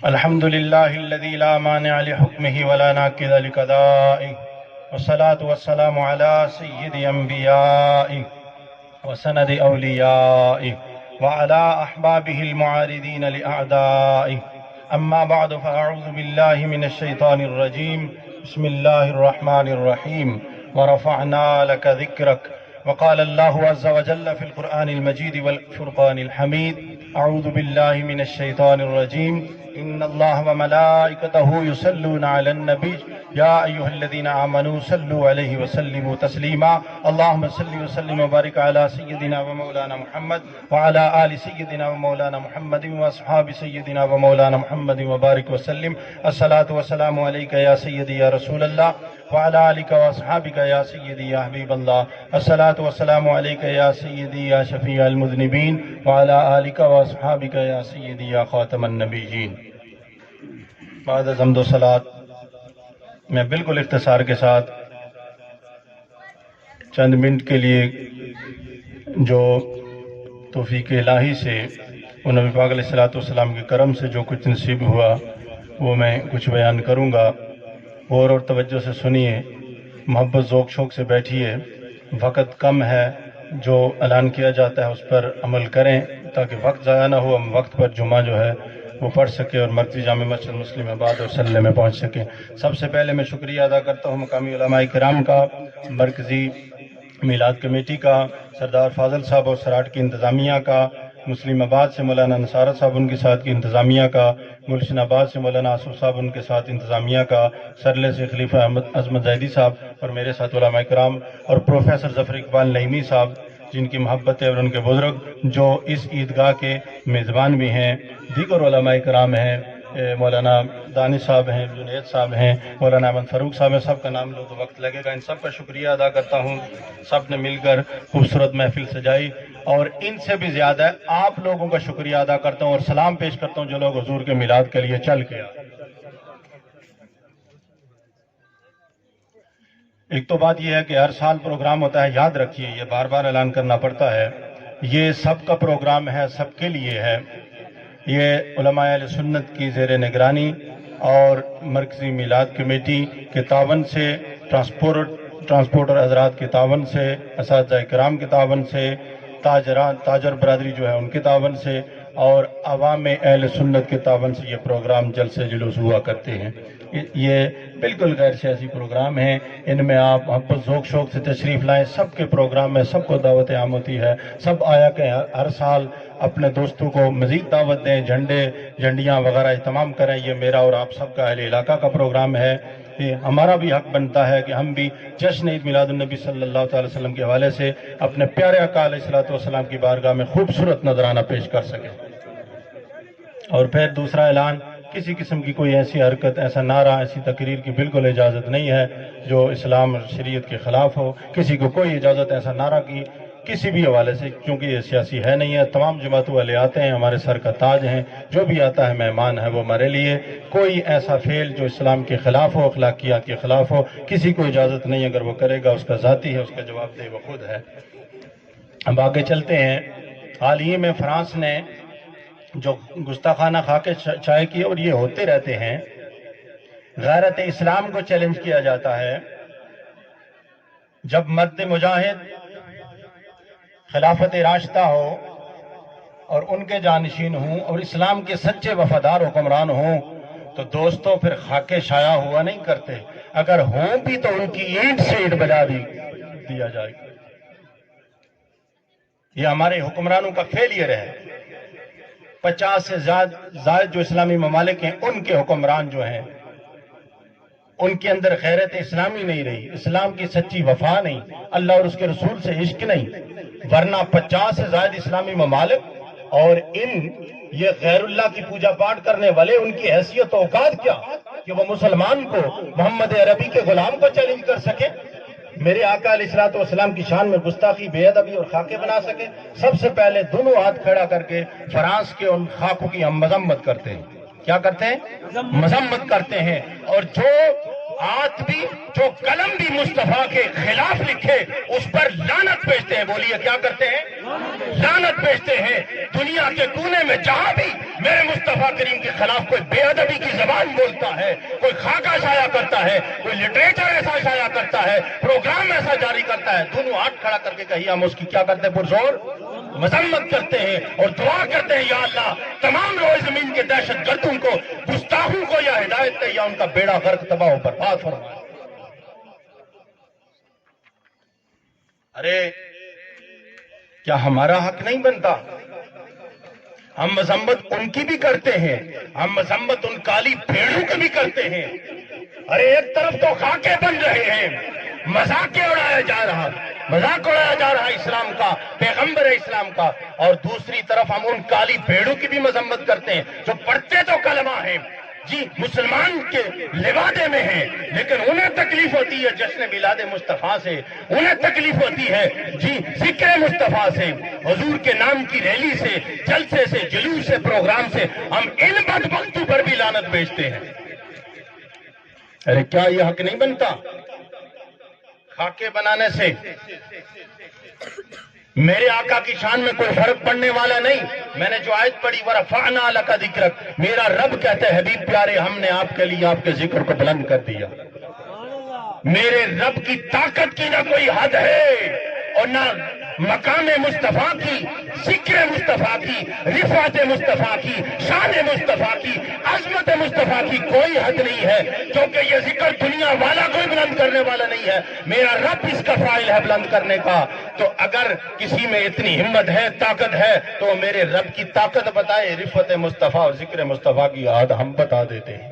الحمد لله الذي لا مانع لحكمه ولا ناقض لقضائه، والصلاة والسلام على سيد أنبيائه وسند أوليائه وعلى أحبابه المعارضين لأعدائه. أما بعد، فأعوذ بالله من الشيطان الرجيم. بسم الله الرحمن الرحيم. ورفعنا لك ذكرك. وقال الله عز وجل في القرآن المجيد والفرقان الحميد: أعوذ بالله من الشيطان الرجيم. إن الله وملائكته يصلون على النبي يا أيها الذين آمنوا صلوا عليه وسلموا تسليما. اللهم صل وسلم وبارك على سيدنا ومولانا محمد وعلى آل سيدنا ومولانا محمد وأصحاب سيدنا ومولانا محمد وبارك وسلم. الصلاة والسلام عليك يا سيدي يا رسول الله وعلى آلك وأصحابك يا سيدي يا حبيب الله. الصلاة والسلام عليك يا سيدي يا شفيع المذنبين وعلى آلك وأصحابك يا سيدي يا خاتم النبيين. بعد از حمد و صلات، میں بالکل اختصار کے ساتھ چند منٹ کے لیے جو توفیق الہی سے اور نبی پاک علیہ السلام کے کرم سے جو کچھ نصیب ہوا وہ میں کچھ بیان کروں گا. غور اور توجہ سے سنیے، محبت ذوق شوق سے بیٹھیے. وقت کم ہے، جو اعلان کیا جاتا ہے اس پر عمل کریں تاکہ وقت ضائع نہ ہو، ہم وقت پر جمعہ جو ہے وہ پڑھ سکے اور مرکزی جامع مسجد مسلم آباد اور سلے میں پہنچ سکے. سب سے پہلے میں شکریہ ادا کرتا ہوں مقامی علماء کرام کا، مرکزی میلاد کمیٹی کا، سردار فاضل صاحب اور سراٹ کی انتظامیہ کا، مسلم آباد سے مولانا نصارت صاحب ان کے ساتھ کی انتظامیہ کا، گلشن آباد سے مولانا آصف صاحب ان کے ساتھ انتظامیہ کا، سرلے سے خلیفہ احمد عظمت زیدی صاحب اور میرے ساتھ علماء کرام اور پروفیسر ظفر اقبال نعیمی صاحب جن کی محبت ہے، اور ان کے بزرگ جو اس عیدگاہ کے میزبان بھی ہیں. دیگر علماء کرام ہیں، مولانا دانش صاحب ہیں، جنید صاحب ہیں، مولانا احمد فاروق صاحب ہیں. سب کا نام لو تو وقت لگے گا. ان سب کا شکریہ ادا کرتا ہوں. سب نے مل کر خوبصورت محفل سجائی، اور ان سے بھی زیادہ آپ لوگوں کا شکریہ ادا کرتا ہوں اور سلام پیش کرتا ہوں جو لوگ حضور کے میلاد کے لیے چل کے آئے. ایک تو بات یہ ہے کہ ہر سال پروگرام ہوتا ہے، یاد رکھیے، یہ بار بار اعلان کرنا پڑتا ہے، یہ سب کا پروگرام ہے، سب کے لیے ہے. یہ علماء اہل سنت کی زیر نگرانی اور مرکزی میلاد کمیٹی کے تعاون سے، ٹرانسپورٹر حضرات کے تعاون سے، اساتذہ کرام کے تعاون سے، تاجر برادری جو ہے ان کے تعاون سے، اور عوام اہل سنت کے تعاون سے یہ پروگرام جلسے جلوس ہوا کرتے ہیں. یہ بالکل غیر سیاسی پروگرام ہیں. ان میں آپ محبت ذوق شوق سے تشریف لائیں. سب کے پروگرام میں سب کو دعوت عام ہوتی ہے. سب آیا کہ ہر سال اپنے دوستوں کو مزید دعوت دیں، جھنڈیاں وغیرہ اہتمام کریں. یہ میرا اور آپ سب کا اہل علاقہ کا پروگرام ہے. یہ ہمارا بھی حق بنتا ہے کہ ہم بھی جشن عید میلاد النبی صلی اللہ تعالی وسلم کے حوالے سے اپنے پیارے آقا علیہ السلام کی بارگاہ میں خوبصورت نذرانہ پیش کر سکیں. اور پھر دوسرا اعلان، کسی قسم کی کوئی ایسی حرکت، ایسا نعرہ، ایسی تقریر کی بالکل اجازت نہیں ہے جو اسلام اور شریعت کے خلاف ہو. کسی کو کوئی اجازت ایسا نعرہ کی کسی بھی حوالے سے، کیونکہ یہ سیاسی ہے نہیں ہے. تمام جماعت والے آتے ہیں، ہمارے سر کا تاج ہیں. جو بھی آتا ہے مہمان ہے، وہ ہمارے لیے. کوئی ایسا فعل جو اسلام کے خلاف ہو، اخلاقیات کے خلاف ہو، کسی کو اجازت نہیں. اگر وہ کرے گا اس کا ذاتی ہے، اس کا جواب دہ وہ خود ہے. اب آگے چلتے ہیں. حال ہی میں فرانس نے جو گستاخانہ خاکے چائے کی، اور یہ ہوتے رہتے ہیں، غیرت اسلام کو چیلنج کیا جاتا ہے. جب مرد مجاہد خلافت راشدہ ہو اور ان کے جانشین ہوں اور اسلام کے سچے وفادار حکمران ہوں تو دوستوں پھر خاکے شائع ہوا نہیں کرتے. اگر ہوں بھی تو ان کی اینٹ سے اینٹ بجا دیا جائے گا. یہ ہمارے حکمرانوں کا فیلئر ہے. 50 سے زائد جو اسلامی ممالک ہیں، ان کے حکمران جو ہیں ان کے اندر غیرت اسلامی نہیں رہی، اسلام کی سچی وفا نہیں، اللہ اور اس کے رسول سے عشق نہیں. ورنہ 50 سے زائد اسلامی ممالک اور یہ غیر اللہ کی پوجا پاٹ کرنے والے، ان کی حیثیت و اوقات کیا کہ وہ مسلمان کو، محمد عربی کے غلام کو چیلنج کر سکے، میرے آقا علیہ السلام کی شان میں گستاخی، بے ادبی اور خاکے بنا سکے. سب سے پہلے دونوں ہاتھ کھڑا کر کے فرانس کے ان خاکوں کی ہم مذمت کرتے ہیں. کیا کرتے ہیں؟ مذمت کرتے ہیں. اور جو آج بھی جو قلم بھی مصطفیٰ کے خلاف لکھے اس پر لعنت بھیجتے ہیں. بولیے کیا کرتے ہیں؟ لعنت بھیجتے ہیں. دنیا کے کونے میں جہاں بھی میرے مصطفیٰ کریم کے خلاف کوئی بے ادبی کی زبان بولتا ہے، کوئی خاکہ شائع کرتا ہے، کوئی لٹریچر ایسا شائع کرتا ہے، پروگرام ایسا جاری کرتا ہے، دونوں ہاتھ کھڑا کر کے کہیے ہم اس کی کیا کرتے ہیں؟ پرزور مذمت کرتے ہیں اور دعا کرتے ہیں، یا اللہ تمام روئے زمین کے دہشت گردوں کو، گستاخوں کو یا ہدایت دے یا ان کا بیڑا غرق تباہ و برباد فرما. ارے کیا ہمارا حق نہیں بنتا؟ ہم مذمت ان کی بھی کرتے ہیں، ہم مذمت ان کالی بھیڑوں کی بھی کرتے ہیں. ارے ایک طرف تو خاکے بن رہے ہیں، مذاق اڑایا جا رہا اسلام کا، پیغمبر اسلام کا، اور دوسری طرف ہم ان کالی بھیڑوں کی بھی مذمت کرتے ہیں جو پڑھتے تو کلمہ ہیں، جی مسلمان کے لبادے میں ہیں، لیکن انہیں تکلیف ہوتی ہے جشن میلاد مصطفیٰ سے، انہیں تکلیف ہوتی ہے جی ذکر مصطفیٰ سے، حضور کے نام کی ریلی سے، جلسے سے، جلوس سے، پروگرام سے. ہم ان بدبختوں پر بھی لعنت بھیجتے ہیں. ارے کیا یہ حق نہیں بنتا؟ خاکے بنانے سے میرے آقا کی شان میں کوئی فرق پڑنے والا نہیں. میں نے جو آیت پڑھی وَرَفَعْنَا لَكَ ذِكْرَكَ، میرا رب کہتا ہے حبیب پیارے ہم نے آپ کے لیے آپ کے ذکر کو بلند کر دیا. میرے رب کی طاقت کی نہ کوئی حد ہے اور نہ مقام مصطفیٰ کی، ذکر مصطفیٰ کی، رفعت مصطفیٰ کی، شان مصطفیٰ کی، عظمت مصطفیٰ کی کوئی حد نہیں ہے، کیونکہ یہ ذکر دنیا والا کوئی بلند کرنے والا نہیں ہے، میرا رب اس کا فاعل ہے بلند کرنے کا. تو اگر کسی میں اتنی ہمت ہے، طاقت ہے، تو میرے رب کی طاقت بتائے. رفعت مصطفیٰ اور ذکر مصطفیٰ کی حد ہم بتا دیتے ہیں.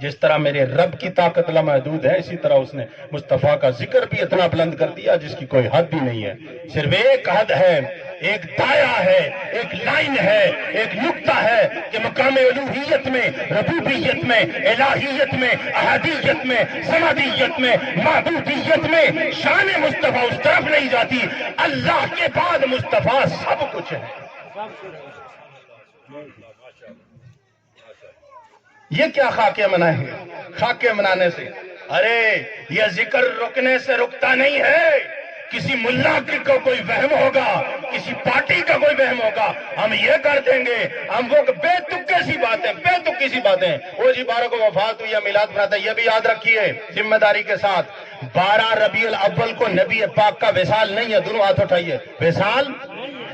جس طرح میرے رب کی طاقت لامحدود ہے، اسی طرح اس نے مصطفیٰ کا ذکر بھی اتنا بلند کر دیا جس کی کوئی حد بھی نہیں ہے. صرف ایک حد ہے، ایک دائرہ ہے، ایک لائن ہے، ایک نقطہ ہے کہ مقام الوہیت میں، ربوبیت میں، الہیت میں، احدیت میں، سمدیت میں، معبودیت میں شان مصطفیٰ اس طرف نہیں جاتی. اللہ کے بعد مصطفیٰ سب کچھ ہے. یہ کیا خاکے منائیں گے؟ خاکے منانے سے ارے یہ ذکر رکنے سے رکتا نہیں ہے. کسی ملا کو کوئی وہم ہوگا، کسی پارٹی کا کوئی وہم ہوگا، ہم یہ کر دیں گے، ہم وہ بے تکے سی باتیں، بے تکی سی باتیں. وہ جی 12 کو وفات ہوئی ہے، میلاد مناتے ہیں، یہ بھی یاد رکھیے ذمہ داری کے ساتھ. 12 ربیع الاول کو نبی پاک کا وصال نہیں ہے. دونوں ہاتھ اٹھائیے. وصال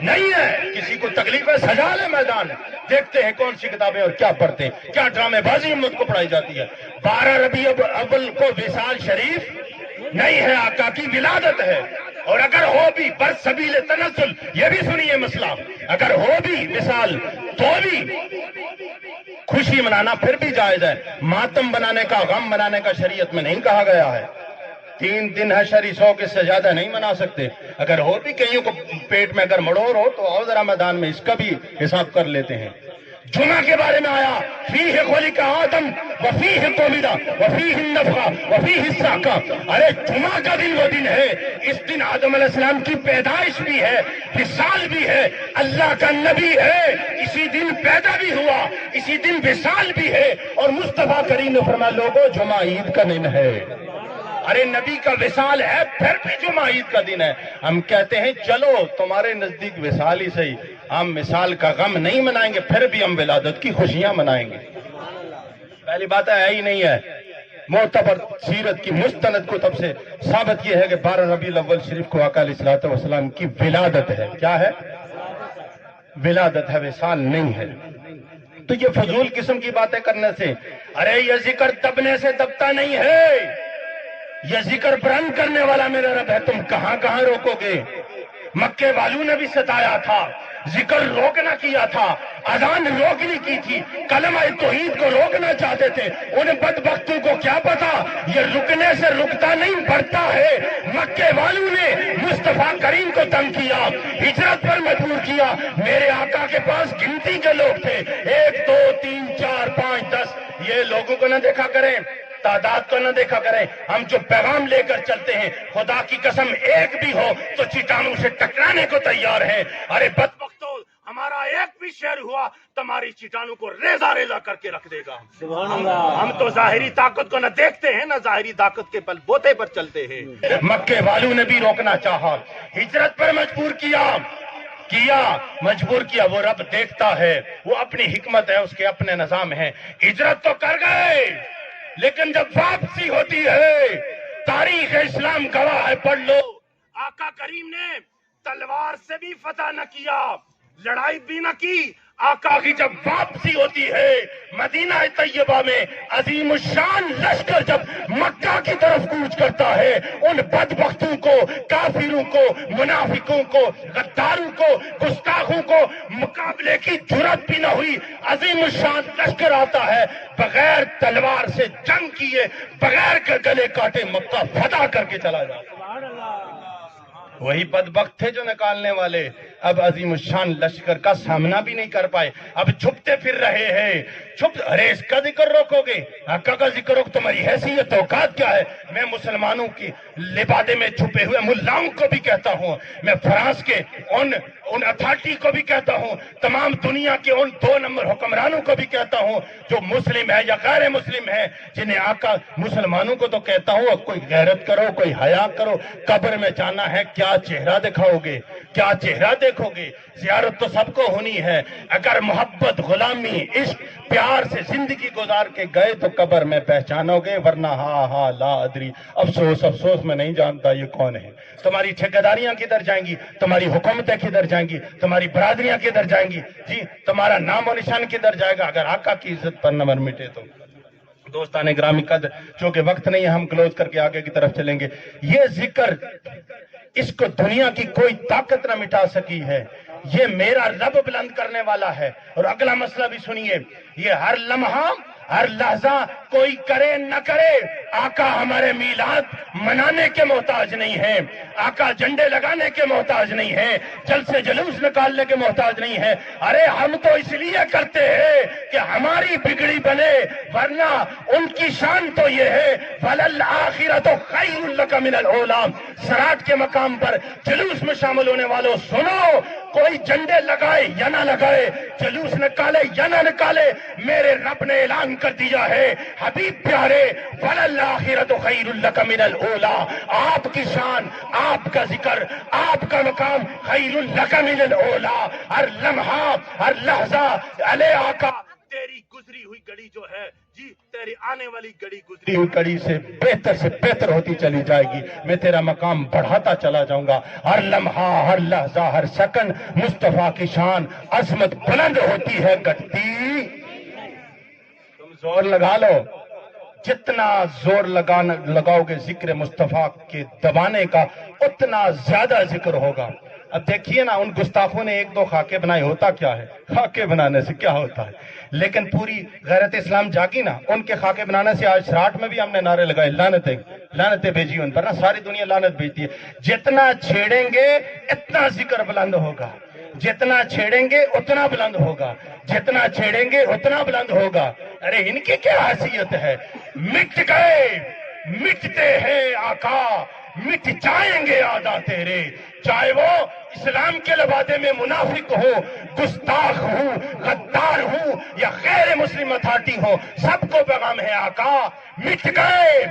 نہیں ہے. کسی کو تکلیف ہے سجا لے میدان. دیکھتے ہیں کون سی کتابیں اور کیا پڑھتے ہیں، کیا ڈرامے بازی امت کو پڑھائی جاتی ہے. 12 ربیع الاول کو وصال شریف نہیں ہے، آقا کی ولادت ہے. اور اگر ہو بھی برسبیل تنزل، یہ بھی سنیے مسئلہ، اگر ہو بھی وصال تو بھی خوشی منانا پھر بھی جائز ہے. ماتم بنانے کا، غم منانے کا شریعت میں نہیں کہا گیا ہے. 3 دن ہے شری 100 کے سے زیادہ نہیں منا سکتے. اگر ہو بھی کئیوں کو پیٹ میں اگر مڑور ہو تو آؤ ذرا میدان میں اس کا بھی حساب کر لیتے ہیں. جمعہ کے بارے میں آیا فیہ خلق آدم وفیہ قبض وفیہ النفخ وفیہ الصعق. ارے جمعہ کا دن وہ دن ہے، اس دن آدم علیہ السلام کی پیدائش بھی ہے، وصال بھی ہے، اللہ کا نبی ہے، اسی دن پیدا بھی ہوا، اسی دن وصال بھی ہے. اور مصطفیٰ کریم نے فرمایا لوگوں جمعہ عید کا دن ہے. ارے نبی کا وصال ہے پھر بھی جمعہ عید کا دن ہے. ہم کہتے ہیں چلو تمہارے نزدیک وصال ہی صحیح، ہم وصال کا غم نہیں منائیں گے، پھر بھی ہم ولادت کی خوشیاں منائیں گے. پہلی بات ہے ہی نہیں ہے. معتبر سیرت کی مستند کتب سے ثابت یہ ہے کہ 12 ربیع الاول شریف کو آقا علیہ الصلوۃ والسلام کی ولادت ہے. کیا ہے؟ ولادت ہے، وصال نہیں ہے. تو یہ فضول قسم کی باتیں کرنے سے، ارے یہ ذکر دبنے سے دبتا نہیں ہے، یہ ذکر بلند کرنے والا میرا رب ہے. تم کہاں کہاں روکو گے؟ مکے والوں نے بھی ستایا تھا، ذکر روکنا کیا تھا، اذان روکنی کی تھی، کلمہ توحید کو روکنا چاہتے تھے. ان بدبختوں کو کیا پتا یہ رکنے سے رکتا نہیں، بڑھتا ہے. مکے والوں نے مصطفیٰ کریم کو تنگ کیا، ہجرت پر مجبور کیا. میرے آقا کے پاس گنتی کے لوگ تھے، 1 2 3 4 5 10. یہ لوگوں کو نہ دیکھا کریں، تعداد کو نہ دیکھا کریں. ہم جو پیغام لے کر چلتے ہیں خدا کی قسم ایک بھی ہو تو چٹانوں سے ٹکرانے کو تیار ہیں. ارے بدبختوں ہمارا ایک بھی شعر ہوا تمہاری چٹانوں کو ریزہ ریزہ کر کے رکھ دے گا. ہم تو ظاہری طاقت کو نہ دیکھتے ہیں نہ ظاہری طاقت کے بل بوتے پر چلتے ہیں. مکے والوں نے بھی روکنا چاہا, ہجرت پر مجبور مجبور کیا. وہ رب دیکھتا ہے, وہ اپنی حکمت ہے, اس کے اپنے نظام ہیں. ہجرت تو کر گئے لیکن جب واپسی ہوتی ہے تاریخ اسلام گواہ ہے, پڑھ لو. آقا کریم نے تلوار سے بھی فتح نہ کیا, لڑائی بھی نہ کی. آقا کی جب واپسی ہوتی ہے مدینہ طیبہ میں, عظیم الشان لشکر جب مکہ کی طرف کوچ کرتا ہے, ان بدبختوں کو, کافروں کو, منافقوں کو, غداروں کو, گستاخوں کو مقابلے کی جرات بھی نہ ہوئی. عظیم الشان لشکر آتا ہے, بغیر تلوار سے جنگ کیے, بغیر گلے کاٹے مکہ فتح کر کے چلا جاتا. وہی بدبخت تھے جو نکالنے والے اب عظیم الشان لشکر کا سامنا بھی نہیں کر پائے, اب چھپتے پھر رہے ہیں. ارے اس کا ذکر روکو گے, آقا کا ذکر روک, تمہاری حیثیت اوقات کیا ہے؟ میں مسلمانوں کی لبادے میں چھپے ہوئے ملاؤں کو بھی کہتا ہوں, میں فرانس کے ان اتھارٹی کو بھی کہتا ہوں, تمام دنیا کے ان 2 نمبر حکمرانوں کو بھی کہتا ہوں جو مسلم ہے یا غیر مسلم ہے, جنہیں آقا, مسلمانوں کو تو کہتا ہوں کوئی غیرت کرو, کوئی حیا کرو. قبر میں جانا ہے, کیا چہرہ دکھاؤ گے, کیا چہرہ دیکھو گے؟ زیارت تو سب کو ہونی ہے. اگر محبت, غلامی, عشق, پیار سے زندگی گزار کے گئے تو قبر میں پہچانو گے, ورنہ ہاں لا ادری, افسوس میں نہیں جانتا یہ کون ہے. تمہاری ٹھیکیداریاں کدھر جائیں گی, تمہاری حکومتیں کدھر جائیں گی, تمہاری برادریاں کدھر جائیں گی, جی تمہارا نام و نشان کدھر جائے گا اگر آقا کی عزت پر نمبر مٹے تو. دوستان گرامی قدر, چونکہ وقت نہیں ہے, ہم کلوز کر کے آگے کی طرف چلیں گے. یہ ذکر, اس کو دنیا کی کوئی طاقت نہ مٹا سکی ہے, یہ میرا رب بلند کرنے والا ہے. اور اگلا مسئلہ بھی سنیے, یہ ہر لمحہ, ہر لحظہ کوئی کرے نہ کرے, آقا ہمارے میلاد منانے کے محتاج نہیں ہے, آقا جھنڈے لگانے کے محتاج نہیں ہے, جلسے جلوس نکالنے کے محتاج نہیں ہے. ارے ہم تو اس لیے کرتے ہیں کہ ہماری بگڑی بنے, ورنہ ان کی شان تو یہ ہے وَلَلْآخِرَةُ خَيْرٌ لَكَ مِنَ الْأُولَىٰ. صراط کے مقام پر جلوس میں شامل ہونے والوں سنو, کوئی جھنڈے لگائے یا نہ لگائے, جلوس نکالے یا نہ نکالے, میرے رب نے اعلان کر دیا ہے, حبیب پیارے, وَلَلْآخِرَةُ خَيْرٌ لَكَ مِنَ الْأُولَىٰ. آپ کی شان, آپ کا ذکر, آپ کا مقام خَيْرٌ لَكَ مِنَ الْأُولَىٰ. ہر لمحہ, ہر لحظہ علی آقا, تیری گزری ہوئی گڑی جو ہے, جی تیری آنے والی گڑی گزری ہوئی گڑی سے بہتر ہوتی چلی جائے گی. میں تیرا مقام بڑھاتا چلا جاؤں گا. ہر لمحہ, ہر لحظہ, ہر سیکنڈ مصطفیٰ کی شان, عظمت بلند ہوتی ہے, گھٹتی. تم زور لگا لو, جتنا زور لگاؤ گے ذکر مصطفیٰ کے دبانے کا, اتنا زیادہ ذکر ہوگا. اب دیکھیے نا, ان گستاخوں نے 1-2 خاکے بنائے, ہوتا کیا ہے؟ خاکے بنانے سے کیا ہوتا ہے؟ لیکن پوری غیرت اسلام جاگی نا, ان کے خاکے بنانے سے. آج سراٹ میں بھی ہم نے نعرے لگائے, لعنتیں بھیجی ان پر نا, ساری دنیا لعنت بھیجتی ہے. جتنا چھیڑیں گے اتنا ذکر بلند ہوگا, جتنا چھیڑیں گے اتنا بلند ہوگا, جتنا چھیڑیں گے اتنا بلند ہوگا. ارے ان کی کیا حیثیت ہے؟ مٹ گئے, مٹتے ہیں آقا, مٹ جائیں گے آدھا تیرے, چاہے وہ اسلام کے لبادے میں منافق ہو, گستاخ ہو, غدار ہو, یا غیر مسلم اتھارٹی ہو, سب کو پیغام ہے آقا, مٹ گئے,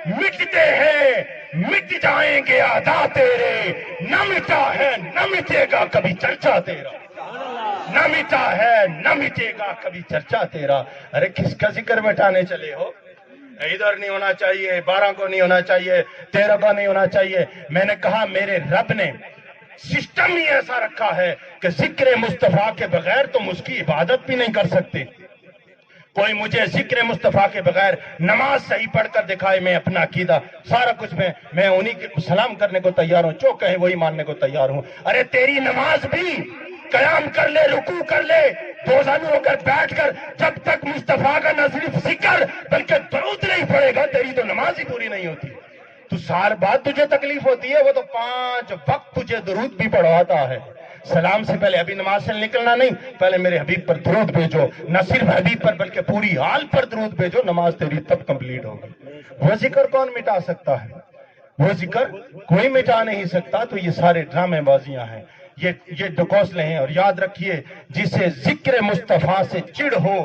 مٹتے ہیں, مٹ جائیں گے آدھا تیرے. نہ مٹا ہے نہ مٹے گا کبھی چرچا تیرا, نہ مٹا ہے نہ مٹے گا کبھی چرچا تیرا. ارے کس کا ذکر مٹانے چلے ہو؟ ادھر نہیں ہونا چاہیے, 12 کو نہیں ہونا چاہیے, 13 کو نہیں ہونا چاہیے. میں نے کہا میرے رب نے سسٹم ہی ایسا رکھا ہے کہ ذکر مصطفیٰ کے بغیر تم اس کی عبادت بھی نہیں کر سکتے. کوئی مجھے ذکر مصطفیٰ کے بغیر نماز صحیح پڑھ کر دکھائے, میں اپنا عقیدہ سارا کچھ میں انہی کے سلام کرنے کو تیار ہوں, جو کہے وہی ماننے کو تیار ہوں. ارے تیری نماز بھی قیام کر لے, رکوع کر لے, دوزانو ہو کر بیٹھ کر, جب تک مصطفیٰ کا نہ صرف ذکر بلکہ درود نہیں پڑے گا, تیری تو نماز ہی پوری نہیں ہوتی. تو سال بعد تجھے تکلیف ہوتی ہے, وہ تو 5 وقت تجھے درود بھی پڑھواتا ہے. سلام سے پہلے, ابھی نماز سے نکلنا نہیں, پہلے میرے حبیب پر درود بھیجو, نہ صرف حبیب پر بلکہ پوری حال پر درود بھیجو, نماز تیری تب کمپلیٹ ہوگی. وہ ذکر کون مٹا سکتا ہے؟ وہ ذکر کوئی مٹا نہیں سکتا. تو یہ سارے ڈرامے بازیاں ہیں, یہ ڈکوسلے ہیں. اور یاد رکھیے جسے ذکر مصطفیٰ سے چڑ ہو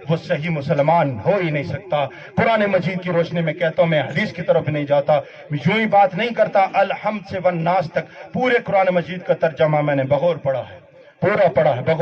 وہ صحیح مسلمان ہو ہی نہیں سکتا. قرآن مجید کی روشنی میں کہتا ہوں، میں حدیث کی طرف نہیں جاتا، یوں ہی بات نہیں کرتا. الحمد سے والناس تک پورے قرآن مجید کا ترجمہ میں نے بغور پڑھا ہے، پورا پڑھا ہے بغور.